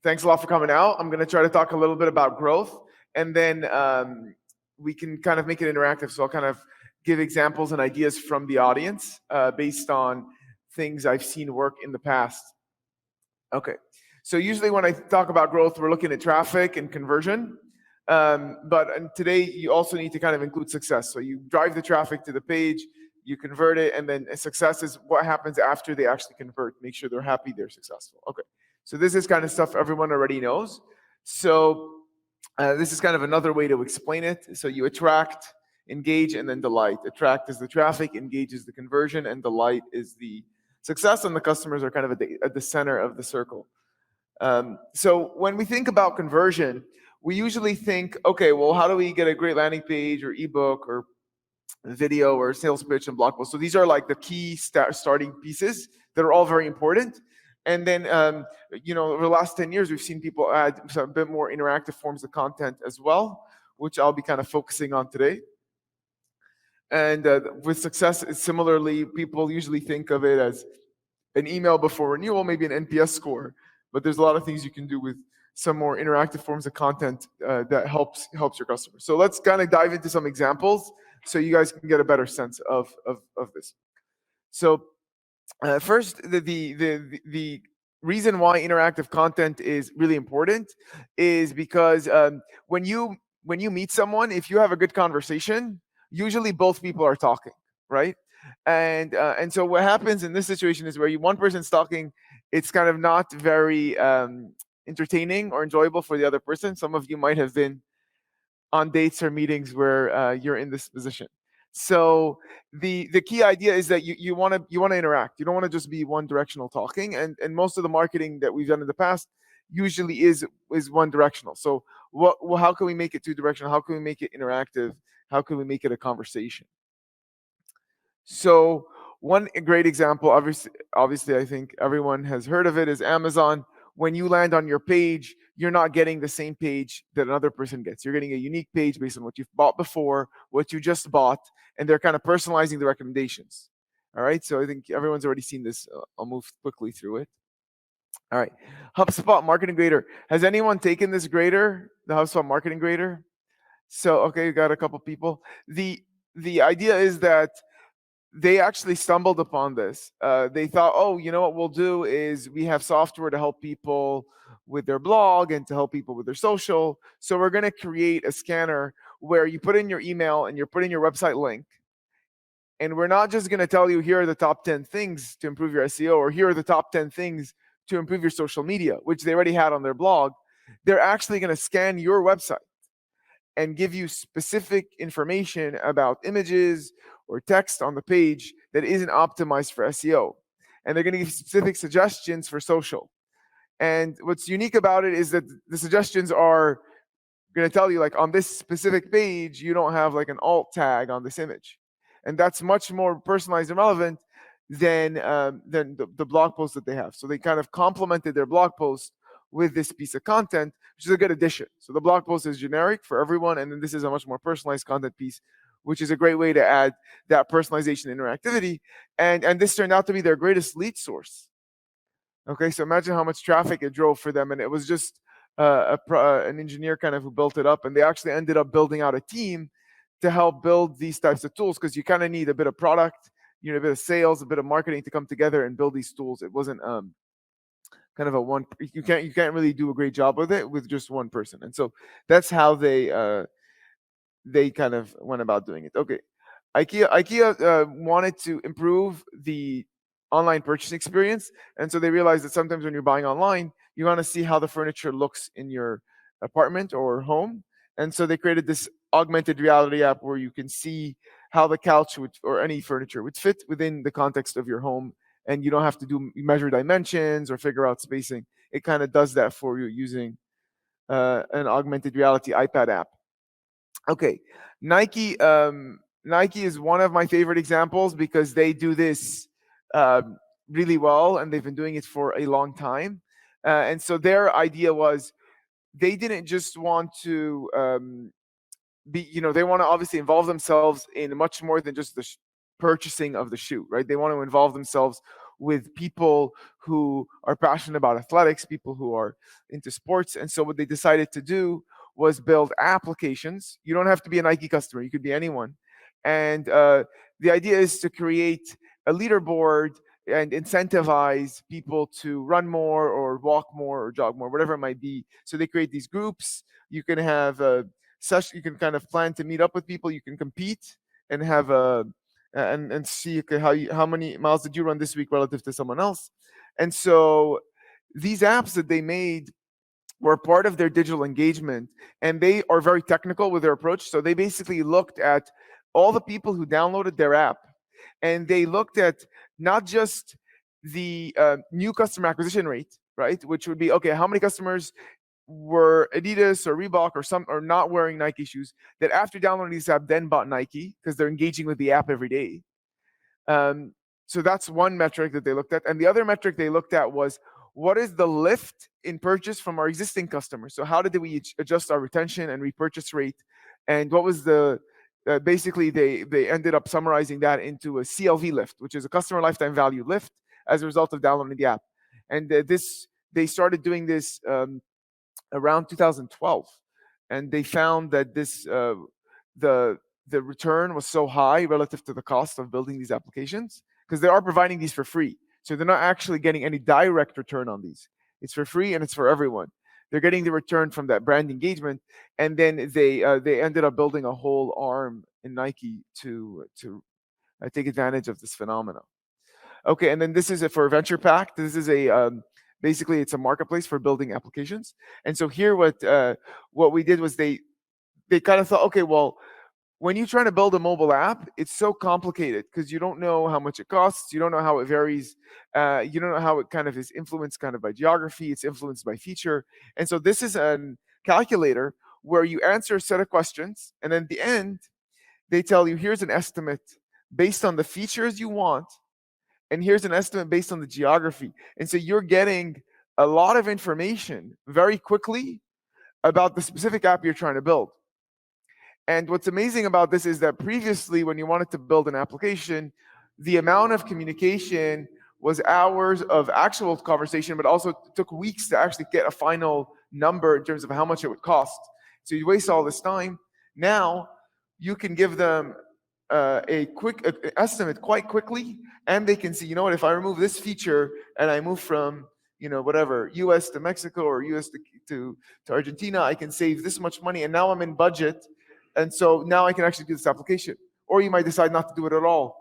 Thanks a lot for coming out. I'm going to try to talk a little bit about growth, and then we can kind of make it interactive. So I'll kind of give examples and ideas from the audience based on things I've seen work in the past. Okay. So usually when I talk about growth, we're looking at traffic and conversion. But today you also need to kind of include success. So you drive the traffic to the page, you convert it, and then success is what happens after they actually convert. Make sure they're happy, they're successful. Okay. So this is kind of stuff everyone already knows. So this is kind of another way to explain it. So you attract, engage, and then delight. Attract is the traffic, engage is the conversion, and delight is the success, and the customers are kind of at the center of the circle. So when we think about conversion, we usually think, okay, well, how do we get a great landing page or ebook or video or sales pitch and blog post? So these are like the key starting pieces that are all very important. And then, over the last 10 years, we've seen people add a bit more interactive forms of content as well, which I'll be kind of focusing on today. And with success, similarly, people usually think of it as an email before renewal, maybe an NPS score. But there's a lot of things you can do with some more interactive forms of content that helps your customers. So let's kind of dive into some examples so you guys can get a better sense of this. So first, the reason why interactive content is really important is because when you meet someone, if you have a good conversation, usually both people are talking, right? And so what happens in this situation is where one person's talking, it's kind of not very entertaining or enjoyable for the other person. Some of you might have been on dates or meetings where you're in this position. So the key idea is that you want to interact. You don't want to just be one directional talking. And most of the marketing that we've done in the past usually is one directional. So how can we make it two directional? How can we make it interactive? How can we make it a conversation? So one great example, obviously, I think everyone has heard of it, is Amazon. When you land on your page, you're not getting the same page that another person gets. You're getting a unique page based on what you've bought before, what you just bought, and they're kind of personalizing the recommendations. All right, so I think everyone's already seen this. I'll move quickly through it. All right, HubSpot Marketing Grader. Has anyone taken this grader, the HubSpot Marketing Grader? So, okay, we got a couple people. The idea is that they actually stumbled upon this. They thought, oh, you know what we'll do is we have software to help people with their blog and to help people with their social. So we're going to create a scanner where you put in your email and you're putting your website link. And we're not just going to tell you, here are the top 10 things to improve your SEO, or here are the top 10 things to improve your social media, which they already had on their blog. They're actually going to scan your website and give you specific information about images or text on the page that isn't optimized for SEO. And they're going to give specific suggestions for social. And what's unique about it is that the suggestions are going to tell you, like, on this specific page, you don't have like an alt tag on this image. And that's much more personalized and relevant than the blog post that they have. So they kind of complemented their blog post with this piece of content, which is a good addition. So the blog post is generic for everyone, and then this is a much more personalized content piece, which is a great way to add that personalization and interactivity. And this turned out to be their greatest lead source. Okay, so imagine how much traffic it drove for them, and it was just an engineer kind of who built it up, and they actually ended up building out a team to help build these types of tools, because you kind of need a bit of product, a bit of sales, a bit of marketing to come together and build these tools. It wasn't kind of a one. You can't really do a great job with it with just one person, and so that's how they kind of went about doing it. Okay, IKEA wanted to improve the online purchase experience, and so they realized that sometimes when you're buying online, you want to see how the furniture looks in your apartment or home, and so they created this augmented reality app where you can see how the couch or any furniture would fit within the context of your home, and you don't have to measure dimensions or figure out spacing. It kind of does that for you using an augmented reality iPad app. Okay, Nike is one of my favorite examples because they do this really well, and they've been doing it for a long time. And so their idea was, they didn't just want to they want to obviously involve themselves in much more than just the purchasing of the shoe, right? They want to involve themselves with people who are passionate about athletics, people who are into sports. And so what they decided to do was build applications. You don't have to be a Nike customer, you could be anyone. And the idea is to create a leaderboard and incentivize people to run more or walk more or jog more, whatever it might be. So they create these groups. You can have you can kind of plan to meet up with people. You can compete and have a and see, okay, how many miles did you run this week relative to someone else. And so these apps that they made were part of their digital engagement, and they are very technical with their approach. So they basically looked at all the people who downloaded their app, and they looked at not just the new customer acquisition rate, right, which would be, okay, how many customers were Adidas or Reebok or some or not wearing Nike shoes that after downloading this app then bought Nike because they're engaging with the app every day. Um, so that's one metric that they looked at. And the other metric they looked at was, what is the lift in purchase from our existing customers? So how did we adjust our retention and repurchase rate? And what was the basically they ended up summarizing that into a CLV lift, which is a customer lifetime value lift as a result of downloading the app. And they started doing this around 2012, and they found that the return was so high relative to the cost of building these applications, because they are providing these for free. So they're not actually getting any direct return on these. It's for free and it's for everyone. They're getting the return from that brand engagement, and then they ended up building a whole arm in Nike to take advantage of this phenomenon. Okay, and then this is for venture pact. This is a basically it's a marketplace for building applications. And so here, what we did was they kind of thought, okay, well, when you're trying to build a mobile app, it's so complicated because you don't know how much it costs, you don't know how it varies, you don't know how it kind of is influenced kind of by geography, it's influenced by feature. And so this is a calculator where you answer a set of questions, and then at the end, they tell you, here's an estimate based on the features you want, and here's an estimate based on the geography. And so you're getting a lot of information very quickly about the specific app you're trying to build. And what's amazing about this is that previously, when you wanted to build an application, the amount of communication was hours of actual conversation, but also took weeks to actually get a final number in terms of how much it would cost. So you waste all this time. Now you can give them a quick estimate quite quickly, and they can see, you know what, if I remove this feature and I move from whatever US to Mexico or US to Argentina, I can save this much money, and now I'm in budget, and so now I can actually do this application. Or you might decide not to do it at all.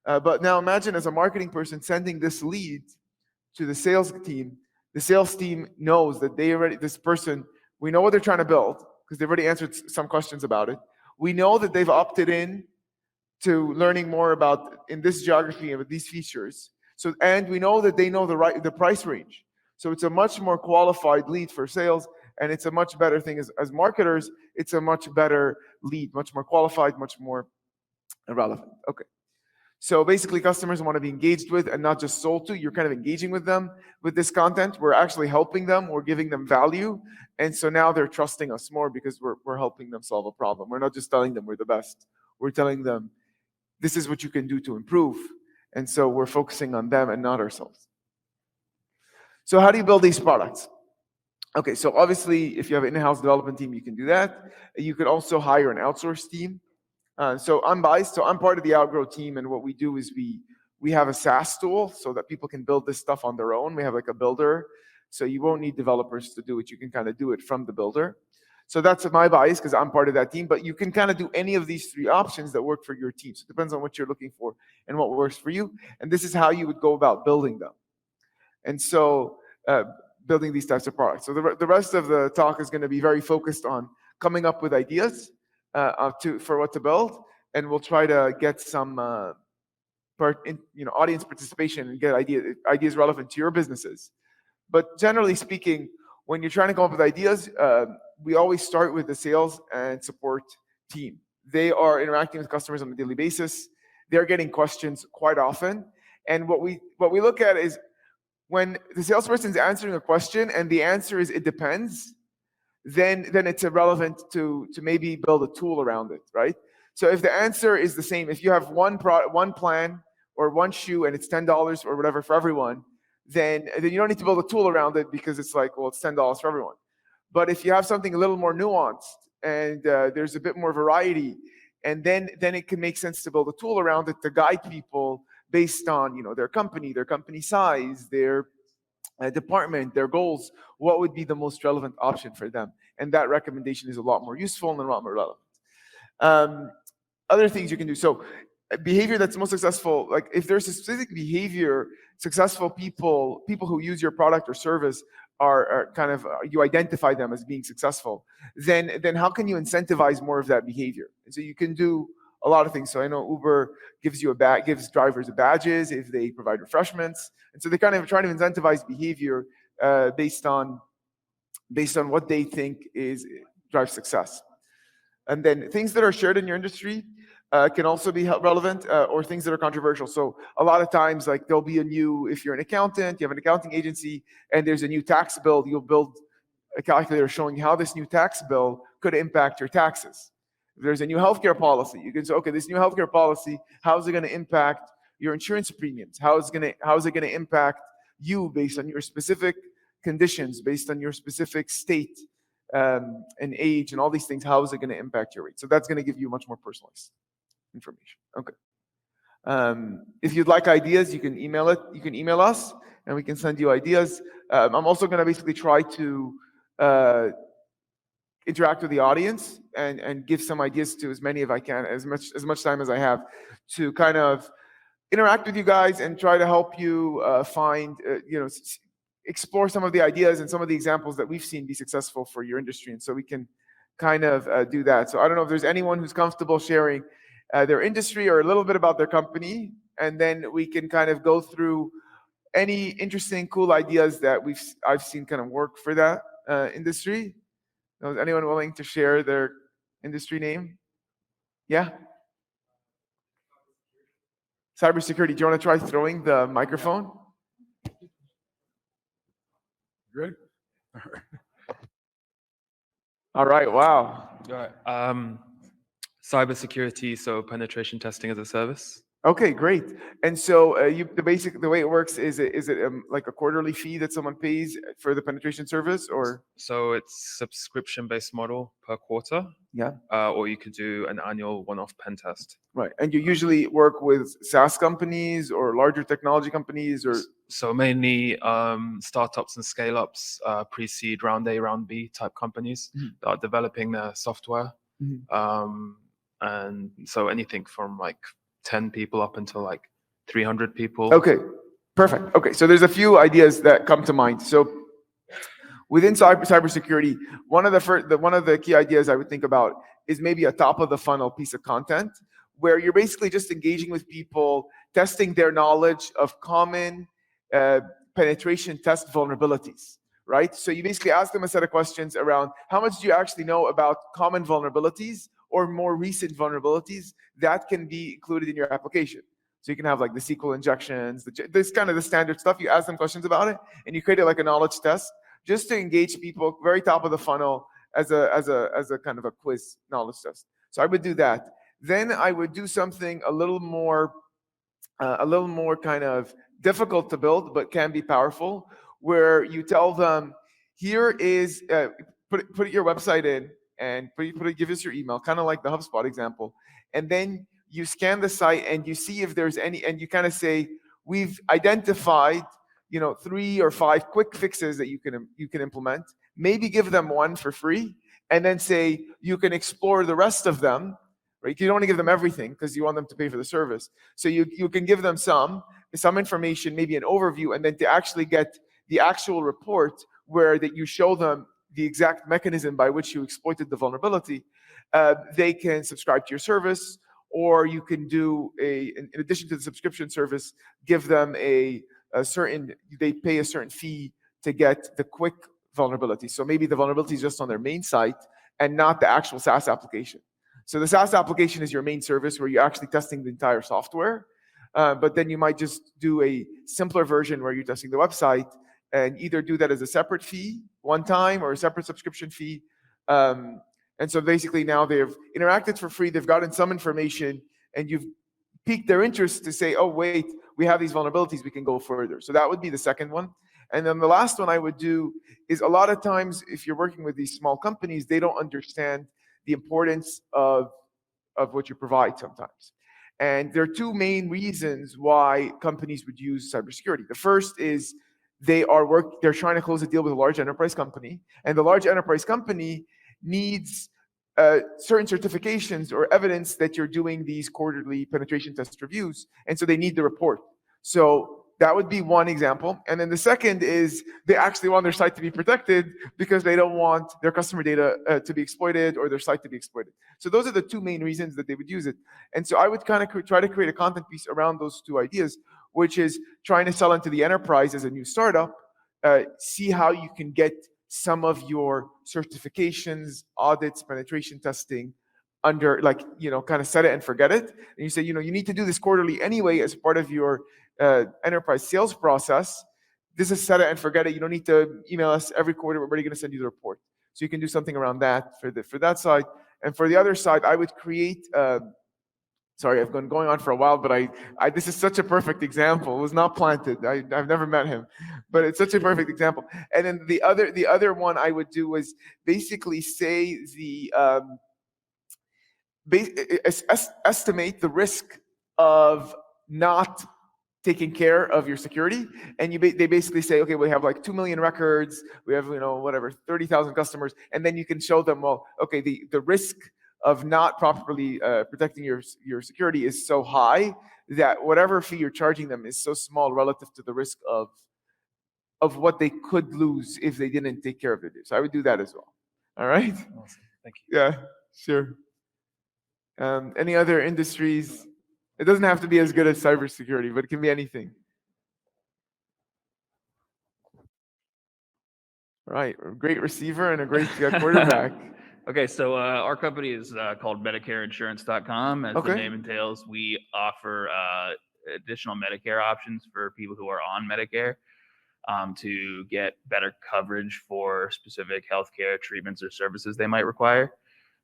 But now imagine, as a marketing person, sending this lead to the sales team. The sales team knows that this person, we know what they're trying to build because they've already answered some questions about it. We know that they've opted in to learning more about in this geography and with these features. So, and we know that they know the price range. So it's a much more qualified lead for sales, and it's a much better thing as marketers. It's a much better lead, much more qualified, much more relevant. Okay. So basically, customers want to be engaged with and not just sold to. You're kind of engaging with them with this content. We're actually helping them. We're giving them value. And so now they're trusting us more because we're helping them solve a problem. We're not just telling them we're the best. We're telling them, this is what you can do to improve. And so we're focusing on them and not ourselves. So how do you build these products? Okay, so obviously, if you have an in-house development team, you can do that. You could also hire an outsourced team. So I'm biased. So I'm part of the Outgrow team, and what we do is we have a SaaS tool so that people can build this stuff on their own. We have like a builder, so you won't need developers to do it. You can kind of do it from the builder. So that's my bias because I'm part of that team. But you can kind of do any of these three options that work for your team. So it depends on what you're looking for and what works for you. And this is how you would go about building them. And so building these types of products. So the rest of the talk is going to be very focused on coming up with ideas for what to build, and we'll try to get some audience participation and get ideas relevant to your businesses. But generally speaking, when you're trying to come up with ideas, we always start with the sales and support team. They are interacting with customers on a daily basis. They're getting questions quite often, and what we look at is when the salesperson is answering a question and the answer is it depends, then it's irrelevant to maybe build a tool around it, right? So if the answer is the same, if you have one plan or one shoe and it's $10 or whatever for everyone, then you don't need to build a tool around it because it's like, well, it's $10 for everyone. But if you have something a little more nuanced and there's a bit more variety, and then it can make sense to build a tool around it to guide people based on their company size, their department, their goals, what would be the most relevant option for them, and that recommendation is a lot more useful and a lot more relevant. Other things you can do. So behavior that's most successful, like if there's a specific behavior, successful people who use your product or service are kind of you identify them as being successful, then how can you incentivize more of that behavior? And so you can do a lot of things. So I know Uber gives drivers badges if they provide refreshments, and so they kind of try to incentivize behavior based on what they think drives success. And then things that are shared in your industry can also be relevant, or things that are controversial. So a lot of times, like there'll be if you're an accountant, you have an accounting agency, and there's a new tax bill, you'll build a calculator showing how this new tax bill could impact your taxes. If there's a new healthcare policy, you can say, okay, this new healthcare policy, how is it going to impact your insurance premiums? How is it going to impact you based on your specific conditions, based on your specific state and age and all these things? How is it going to impact your rate? So that's going to give you much more personalized information. Okay. If you'd like ideas, you can email it. You can email us, and we can send you ideas. I'm also going to basically try to interact with the audience and give some ideas to as many as I can, as much time as I have, to kind of interact with you guys and try to help you find, explore some of the ideas and some of the examples that we've seen be successful for your industry. And so we can kind of do that. So I don't know if there's anyone who's comfortable sharing their industry or a little bit about their company, and then we can kind of go through any interesting, cool ideas that I've seen kind of work for that industry. Is anyone willing to share their industry name? Yeah? Cybersecurity. Do you want to try throwing the microphone? Ready? All right. Wow. All right. Cybersecurity, so penetration testing as a service. Okay, great. And so the way it works is it like a quarterly fee that someone pays for the penetration service, or? So it's subscription-based model per quarter. Yeah. Or you could do an annual one-off pen test. Right. And you usually work with SaaS companies or larger technology companies, or? So mainly startups and scale-ups, pre-seed, round A, round B type companies that are developing their software. And so anything from like 10 people up until like 300 people. Okay, perfect. Okay, so there's a few ideas that come to mind. So within cybersecurity, one of the key ideas I would think about is maybe a top of the funnel piece of content where you're basically just engaging with people, testing their knowledge of common penetration test vulnerabilities, right? So you basically ask them a set of questions around how much do you actually know about common vulnerabilities or more recent vulnerabilities that can be included in your application. So you can have like the SQL injections, this kind of the standard stuff. You ask them questions about it, and you create it like a knowledge test just to engage people, very top of the funnel, as a kind of a quiz knowledge test. So I would do that. Then I would do something a little more kind of difficult to build, but can be powerful, where you tell them, here is put your website in. And give us your email, kind of like the HubSpot example. And then you scan the site and you see if there's any, and you kind of say, we've identified, 3 or 5 quick fixes that you can implement. Maybe give them one for free, and then say you can explore the rest of them. Right? You don't want to give them everything because you want them to pay for the service. So you can give them some information, maybe an overview, and then to actually get the actual report where that you show them the exact mechanism by which you exploited the vulnerability, they can subscribe to your service, or you can do in addition to the subscription service, give them they pay a certain fee to get the quick vulnerability. So maybe the vulnerability is just on their main site and not the actual SaaS application. So the SaaS application is your main service where you're actually testing the entire software, but then you might just do a simpler version where you're testing the website, and either do that as a separate fee one time or a separate subscription fee. And so basically now they've interacted for free, they've gotten some information, and you've pique their interest to say, oh, wait, we have these vulnerabilities, we can go further. So that would be the second one. And then the last one I would do is, a lot of times, if you're working with these small companies, they don't understand the importance of what you provide sometimes. And there are two main reasons why companies would use cybersecurity. The first is they're trying to close a deal with a large enterprise company, and the large enterprise company needs certain certifications or evidence that you're doing these quarterly penetration test reviews, and so they need the report. So that would be one example. And then the second is they actually want their site to be protected because they don't want their customer data to be exploited or their site to be exploited. So those are the two main reasons that they would use it. And so I would kind of try to create a content piece around those two ideas, which is trying to sell into the enterprise as a new startup, see how you can get some of your certifications, audits, penetration testing under, like, kind of set it and forget it. And you say, you need to do this quarterly anyway as part of your enterprise sales process. This is set it and forget it. You don't need to email us every quarter. We're already going to send you the report. So you can do something around that for that side. And for the other side, I would create. Sorry, I've been going on for a while, but this is such a perfect example. It was not planted. I've never met him, but it's such a perfect example. And then the other one I would do was basically say estimate the risk of not taking care of your security. And they basically say, okay, we have like 2 million records, we have, whatever, 30,000 customers, and then you can show them, well, okay, the risk of not properly protecting your security is so high that whatever fee you're charging them is so small relative to the risk of what they could lose if they didn't take care of it. So I would do that as well. All right. Awesome. Thank you. Yeah, sure. Any other industries? It doesn't have to be as good as cybersecurity, but it can be anything. Right, a great receiver and a great quarterback. Okay, so our company is called MedicareInsurance.com. As the name entails, we offer additional Medicare options for people who are on Medicare to get better coverage for specific healthcare treatments or services they might require.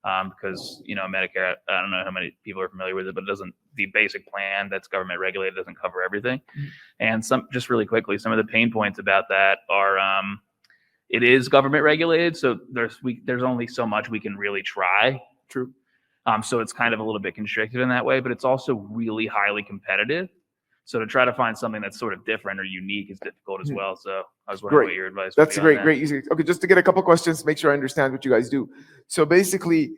Because Medicare, I don't know how many people are familiar with it, but the basic plan that's government regulated doesn't cover everything. Mm-hmm. And just really quickly, some of the pain points about that are it is government regulated, so there's only so much we can really try. True. So it's kind of a little bit constricted in that way, but it's also really highly competitive. So to try to find something that's sort of different or unique is difficult as well. So I was wondering what your advice would be. That's great. Okay, just to get a couple questions, make sure I understand what you guys do. So basically,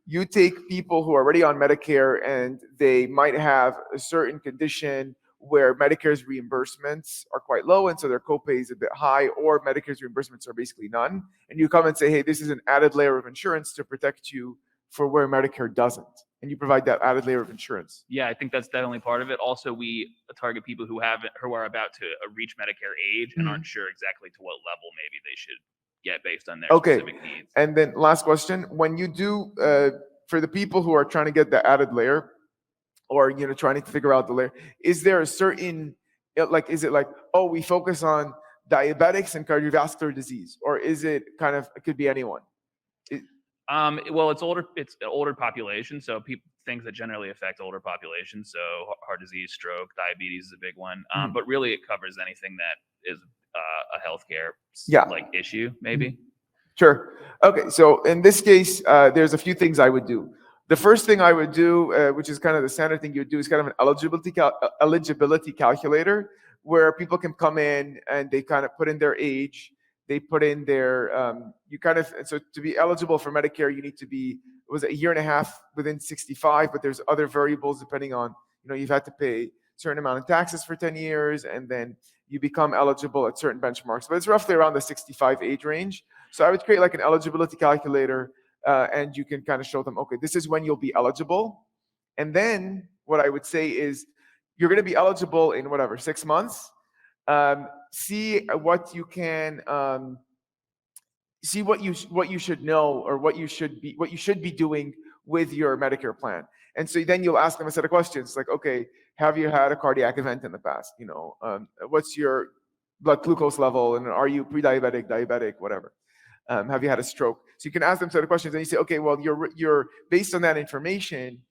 you take people who are already on Medicare and they might have a certain condition where Medicare's reimbursements are quite low, and so their copay is a bit high, or Medicare's reimbursements are basically none. And you come and say, hey, this is an added layer of insurance to protect you for where Medicare doesn't. And you provide that added layer of insurance. Yeah, I think that's definitely part of it. Also, we target people who are about to reach Medicare age and aren't sure exactly to what level maybe they should get based on their specific needs. And then last question, when you do, for the people who are trying to get the added layer, or trying to figure out the layer, is there a certain, is it like, oh, we focus on diabetics and cardiovascular disease, or is it kind of, it could be anyone? Well, it's older population, so things that generally affect older populations. So heart disease, stroke, diabetes is a big one. But really, it covers anything that is a healthcare issue, maybe. Sure. Okay. So in this case, there's a few things I would do. The first thing I would do, which is kind of the standard thing you would do, is kind of an eligibility calculator, where people can come in and they kind of put in their age. They put in their, so to be eligible for Medicare, you need to be, it was a year and a half within 65, but there's other variables depending on, you've had to pay a certain amount of taxes for 10 years, and then you become eligible at certain benchmarks. But it's roughly around the 65 age range. So I would create like an eligibility calculator, and you can kind of show them, okay, this is when you'll be eligible. And then what I would say is, you're going to be eligible in 6 months. See what you can see what you should know, or what you should be doing with your Medicare plan. And so then you'll ask them a set of questions like, okay, have you had a cardiac event in the past? What's your blood glucose level, and are you pre-diabetic, diabetic, whatever? Have you had a stroke? So you can ask them a set of questions, and you say, okay, well, you're based on that information.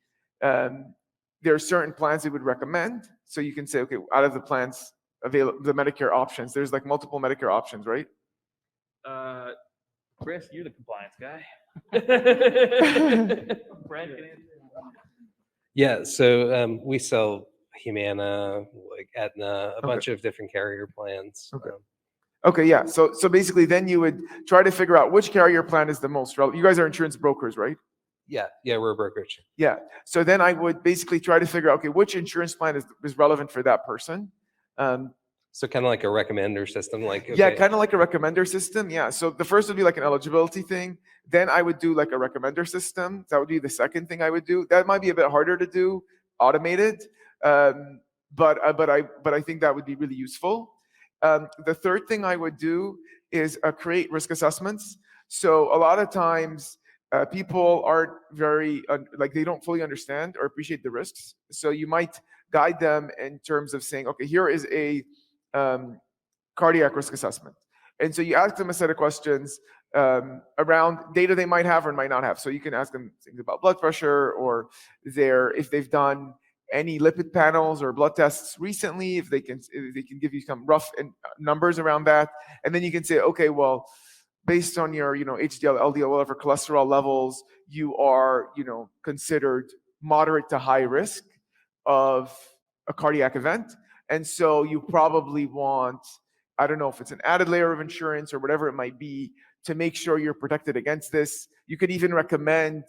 there are certain plans they would recommend. So you can say, okay, out of the plans available, the Medicare options, there's like multiple Medicare options, right? Chris, you're the compliance guy. Brad, can answer. Yeah, so we sell Humana, like Aetna, a bunch of different carrier plans. Okay, yeah. So basically, then you would try to figure out which carrier plan is the most relevant. You guys are insurance brokers, right? Yeah, we're a brokerage. Yeah. So then I would basically try to figure out, okay, which insurance plan is relevant for that person. So kind of like a recommender system, like yeah, kind of like a recommender system. Yeah. So the first would be like an eligibility thing. Then I would do like a recommender system. That would be the second thing I would do. That might be a bit harder to do, automated, but I think that would be really useful. The third thing I would do is create risk assessments. So a lot of times people aren't very like they don't fully understand or appreciate the risks. So you might guide them in terms of saying, okay, here is a cardiac risk assessment. And so you ask them a set of questions around data they might have or might not have. So you can ask them things about blood pressure or if they've done any lipid panels or blood tests recently, if they can give you some rough numbers around that. And then you can say, okay, well, based on your HDL, LDL, whatever cholesterol levels, you are considered moderate to high risk of a cardiac event. And so you probably want, I don't know if it's an added layer of insurance or whatever it might be, to make sure you're protected against this. You could even recommend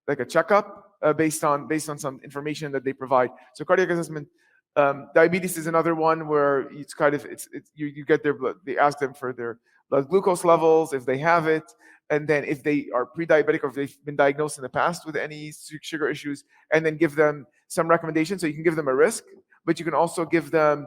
like a checkup based on some information that they provide. So cardiac assessment. Diabetes is another one where it's kind of you get their blood. They ask them for their blood glucose levels if they have it, and then if they are pre-diabetic or if they've been diagnosed in the past with any sugar issues, and then give them some recommendations. So you can give them a risk, but you can also give them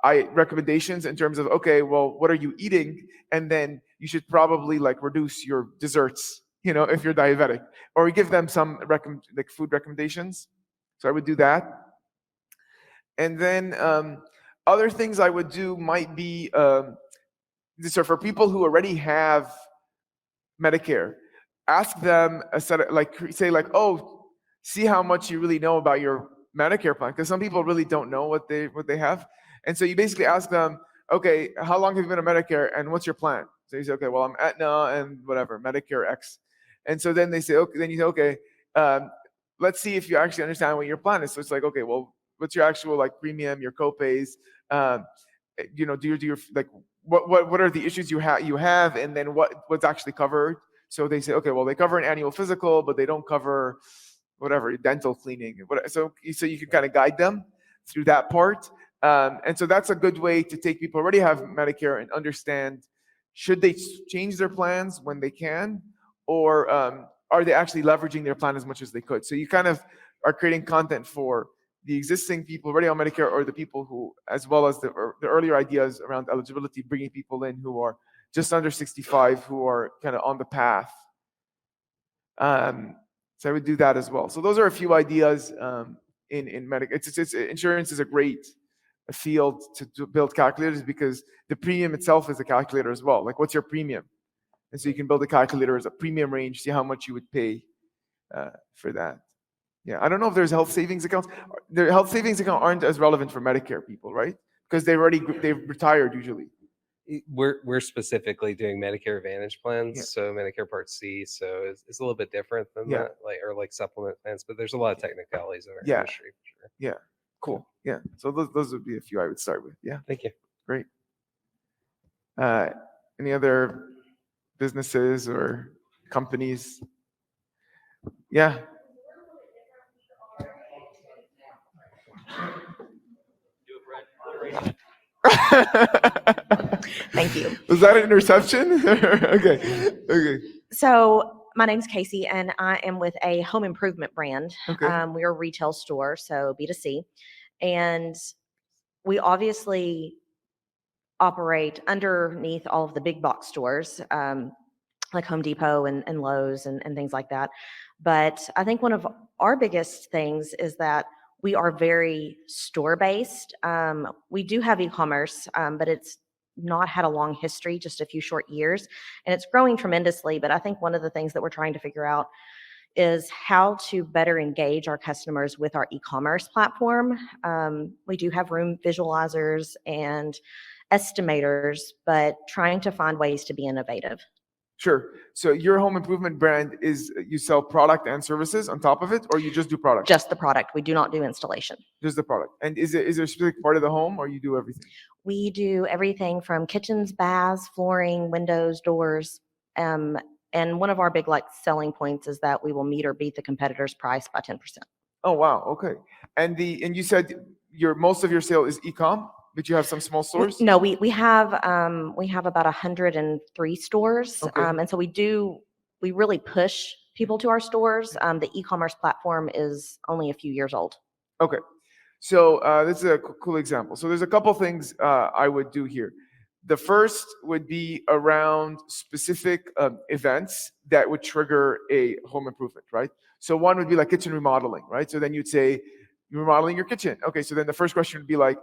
recommendations in terms of, okay, well, what are you eating? And then you should probably like reduce your desserts, if you're diabetic, or give them some like food recommendations. So I would do that. And then other things I would do might be, so for people who already have Medicare, ask them a set of, say oh, see how much you really know about your Medicare plan, because some people really don't know what they have. And so you basically ask them, okay, how long have you been on Medicare and what's your plan? So you say, okay, well, I'm Aetna and whatever, Medicare X. And so then they say, okay, then you say, okay, let's see if you actually understand what your plan is. So it's like, okay, well, what's your actual like premium, your copays? Do you like what are the issues you have, and then what's actually covered? So they say, okay, well, they cover an annual physical, but they don't cover whatever dental cleaning. So you can kind of guide them through that part. And so that's a good way to take people who already have Medicare and understand, should they change their plans when they can, or are they actually leveraging their plan as much as they could? So you kind of are creating content for the existing people already on Medicare, or the people who, as well as the earlier ideas around eligibility, bringing people in who are just under 65, who are kind of on the path. So I would do that as well. So those are a few ideas in Medicare. Insurance is a great field to build calculators, because the premium itself is a calculator as well. Like, what's your premium? And so you can build a calculator as a premium range, see how much you would pay for that. Yeah, I don't know if there's health savings accounts. The health savings accounts aren't as relevant for Medicare people, right? Because they've retired usually. We're specifically doing Medicare Advantage plans, so Medicare Part C. So it's a little bit different than that, like supplement plans. But there's a lot of technicalities in our industry. For sure. Yeah, cool. Yeah, so those would be a few I would start with. Yeah, thank you. Great. Any other businesses or companies? Yeah. Thank you. Was that an interception? Okay. So my name's Casey, and I am with a home improvement brand. Okay. We are a retail store, so B2C. And we obviously operate underneath all of the big box stores, like Home Depot and Lowe's and things like that. But I think one of our biggest things is that we are very store-based. We do have e-commerce, but it's not had a long history, just a few short years, and it's growing tremendously. But I think one of the things that we're trying to figure out is how to better engage our customers with our e-commerce platform. We do have room visualizers and estimators, but trying to find ways to be innovative. Sure. So your home improvement brand is you sell product and services on top of it, or you just do product? Just the product. We do not do installation. Just the product. And is there a specific part of the home, or you do everything? We do everything from kitchens, baths, flooring, windows, doors. And one of our big selling points is that we will meet or beat the competitor's price by 10%. Oh wow, okay. And you said most of your sale is e-com, but you have some small stores? No, we have about 103 stores. Okay. And so we really push people to our stores. The e-commerce platform is only a few years old. Okay. So this is a cool example. So there's a couple things I would do here. The first would be around specific events that would trigger a home improvement, right? So one would be like kitchen remodeling, right? So then you'd say, you're remodeling your kitchen. Okay, so then the first question would be like,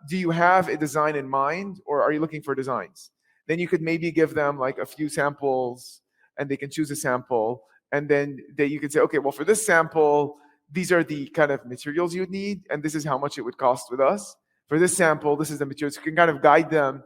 do you have a design in mind, or are you looking for designs? Then you could maybe give them like a few samples, and they can choose a sample. And then you could say, okay, well, for this sample, these are the kind of materials you would need, and this is how much it would cost with us. For this sample, this is the materials. You can kind of guide them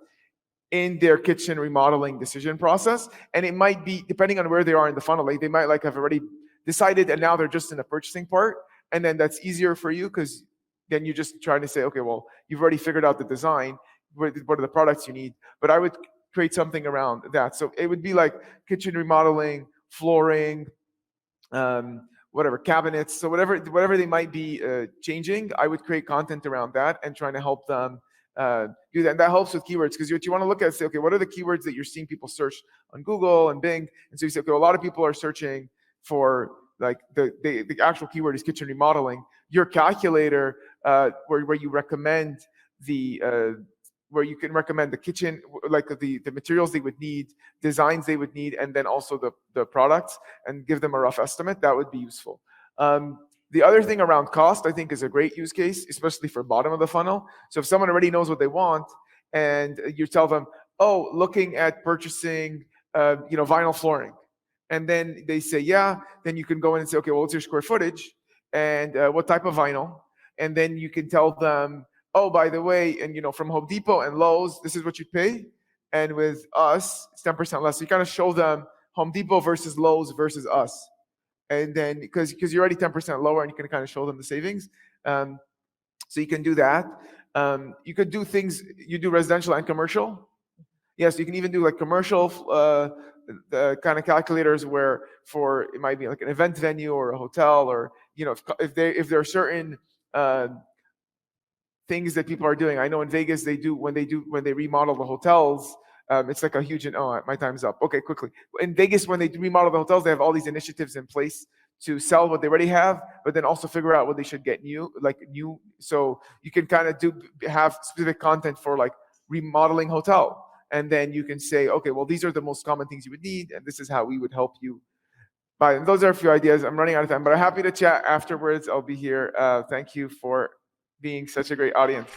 in their kitchen remodeling decision process. And it might be, depending on where they are in the funnel, like they might like have already decided and now they're just in the purchasing part. And then that's easier for you because then you're just trying to say, okay, well, you've already figured out the design. What are the products you need? But I would create something around that. So it would be like kitchen remodeling, flooring, whatever, cabinets. So whatever they might be changing, I would create content around that and trying to help them do that. And that helps with keywords, because what you want to look at is say, okay, what are the keywords that you're seeing people search on Google and Bing? And so you say, okay, a lot of people are searching for like the actual keyword is kitchen remodeling. Your calculator, where you recommend where you can recommend the kitchen, like the materials they would need, designs they would need, and then also the products, and give them a rough estimate. That would be useful. The other thing around cost, I think, is a great use case, especially for bottom of the funnel. So if someone already knows what they want, and you tell them, oh, looking at purchasing, vinyl flooring, and then they say, yeah, then you can go in and say, okay, well, what's your square footage, and what type of vinyl, and then you can tell them, oh, by the way, and from Home Depot and Lowe's, this is what you'd pay, and with us, it's 10% less. So you kind of show them Home Depot versus Lowe's versus us. And then because you're already 10% lower, and you can kind of show them the savings. So you can do that. You could do things, you do residential and commercial. Yes, you can even do like commercial the kind of calculators where it might be like an event venue or a hotel, or if there are certain things that people are doing. I know in Vegas when they remodel the hotels, it's like a huge, my time's up. Okay, quickly. In Vegas, when they remodel the hotels, they have all these initiatives in place to sell what they already have, but then also figure out what they should get new. So you can kind of have specific content for like remodeling hotel. And then you can say, okay, well, these are the most common things you would need, and this is how we would help you buy them. Those are a few ideas. I'm running out of time, but I'm happy to chat afterwards. I'll be here. Thank you for being such a great audience.